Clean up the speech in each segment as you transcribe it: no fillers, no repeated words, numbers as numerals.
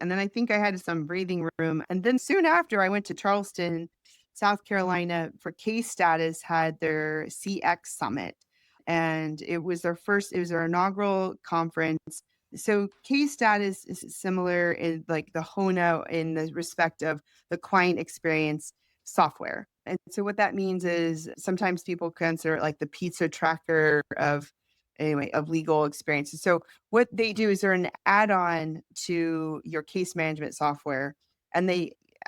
And then I think I had some breathing room. And then soon after, I went to Charleston, South Carolina for Case Status had their CX Summit. And it was their inaugural conference. So Case Status is similar in like the HONA in the respect of the client experience software. And so what that means is sometimes people consider it like the pizza tracker of legal experiences. So what they do is they're an add-on to your case management software, and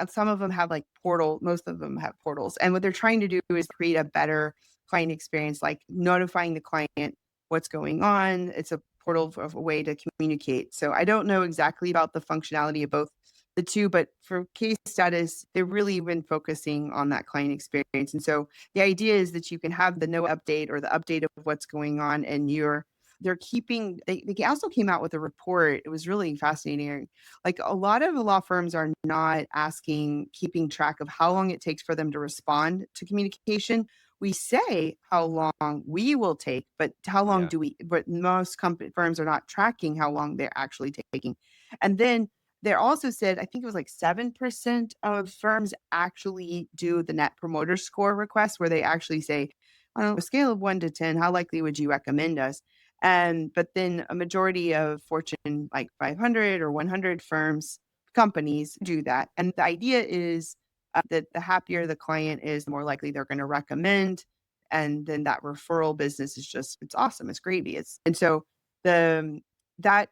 some of them have like most of them have portals. And what they're trying to do is create a better client experience, like notifying the client what's going on. It's a portal of a way to communicate. So I don't know exactly about the functionality of both the two, but for case status, they've really been focusing on that client experience. And so the idea is that you can have the no update or the update of what's going on, and they also came out with a report. It was really fascinating. Like a lot of the law firms are not keeping track of how long it takes for them to respond to communication. We say how long we will take, but how long Yeah. do but most firms are not tracking how long they're actually taking. And then they also said, I think it was like 7% of firms actually do the net promoter score request where they actually say, on a scale of 1 to 10, how likely would you recommend us? But then a majority of Fortune like 500 or 100 companies do that. And the idea is that the happier the client is, the more likely they're going to recommend. And then that referral business it's awesome. It's gravy. And so the, that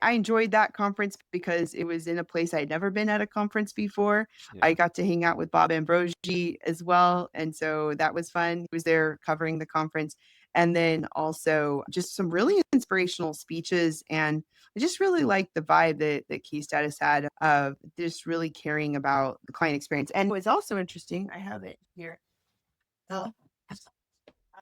I enjoyed that conference because it was in a place I'd never been at a conference before. I Yeah. got to hang out with Bob Ambrogi as well, and so that was fun. He was there covering the conference, and then also just some really inspirational speeches, and I just really liked the vibe that Key Status had of just really caring about the client experience. And what's also interesting, I have it here. Oh,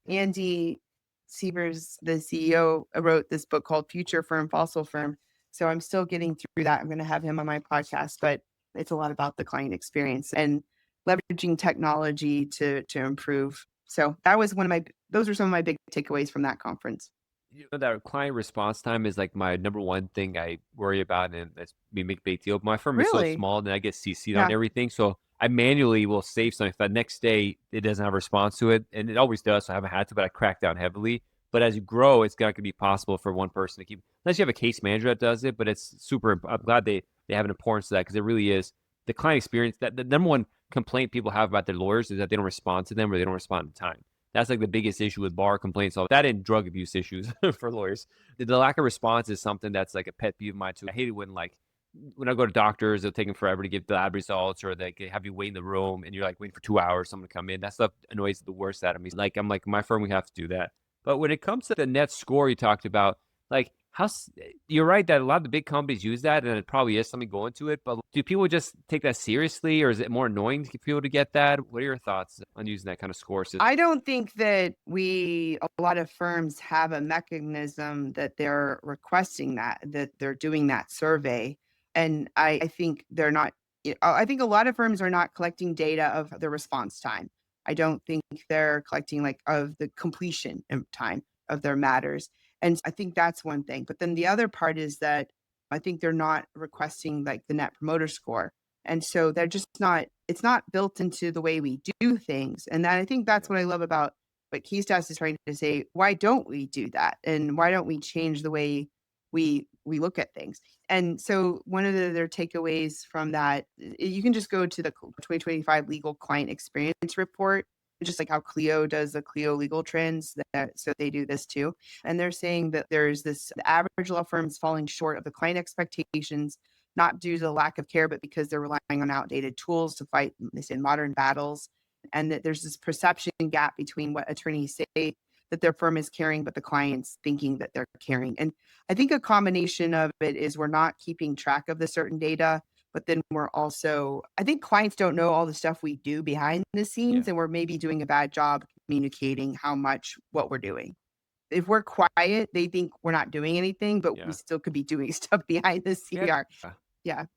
Andy Sievers, the CEO, wrote this book called Future Firm, Fossil Firm. So I'm still getting through that. I'm going to have him on my podcast, but it's a lot about the client experience and leveraging technology to improve. So those are some of my big takeaways from that conference. You know, that client response time is like my number one thing I worry about, and that's we make a big deal. My firm is so Really? small that I get CC'd on Yeah. everything, so I manually will save something. If the next day it doesn't have a response to it, and it always does, so I haven't had to, but I crack down heavily. But as you grow, it's not going to be possible for one person to keep, unless you have a case manager that does it. But it's super. I'm glad they have an importance to that because it really is the client experience. That the number one complaint people have about their lawyers is that they don't respond to them or they don't respond in time. That's like the biggest issue with bar complaints. All that and drug abuse issues for lawyers. The lack of response is something that's like a pet peeve of mine too. I hate it when I go to doctors, they'll take them forever to give the lab results, or they have you wait in the room and you're like waiting for 2 hours, someone to come in. That stuff annoys the worst out of me. Like I'm like my firm, we have to do that. But when it comes to the net score you talked about, like you're right that a lot of the big companies use that, and it probably is something going to it. But do people just take that seriously, or is it more annoying to people to get that? What are your thoughts on using that kind of score system? I don't think that a lot of firms have a mechanism that they're requesting that they're doing that survey. And I think they're not, I think a lot of firms are not collecting data of the response time. I don't think they're collecting like of the completion of time of their matters. And I think that's one thing. But then the other part is that I think they're not requesting like the net promoter score. And so they're just not, it's not built into the way we do things. And I think that's what I love about what Keystas is trying to say. Why don't we do that? And why don't we change the way we look at things? And so one of their takeaways from that, you can just go to the 2025 legal client experience report, just like how Clio does the Clio legal trends. So they do this too. And they're saying that the average law firm is falling short of the client expectations not due to the lack of care, but because they're relying on outdated tools to fight, they say, modern battles. And that there's this perception gap between what attorneys say that their firm is caring, but the clients thinking that they're caring. And I think a combination of it is we're not keeping track of the certain data, but then I think clients don't know all the stuff we do behind the Yeah. scenes, and we're maybe doing a bad job communicating what we're doing. If we're quiet, they think we're not doing anything, but we Yeah. still could be doing stuff behind the Yeah. CR. Yeah.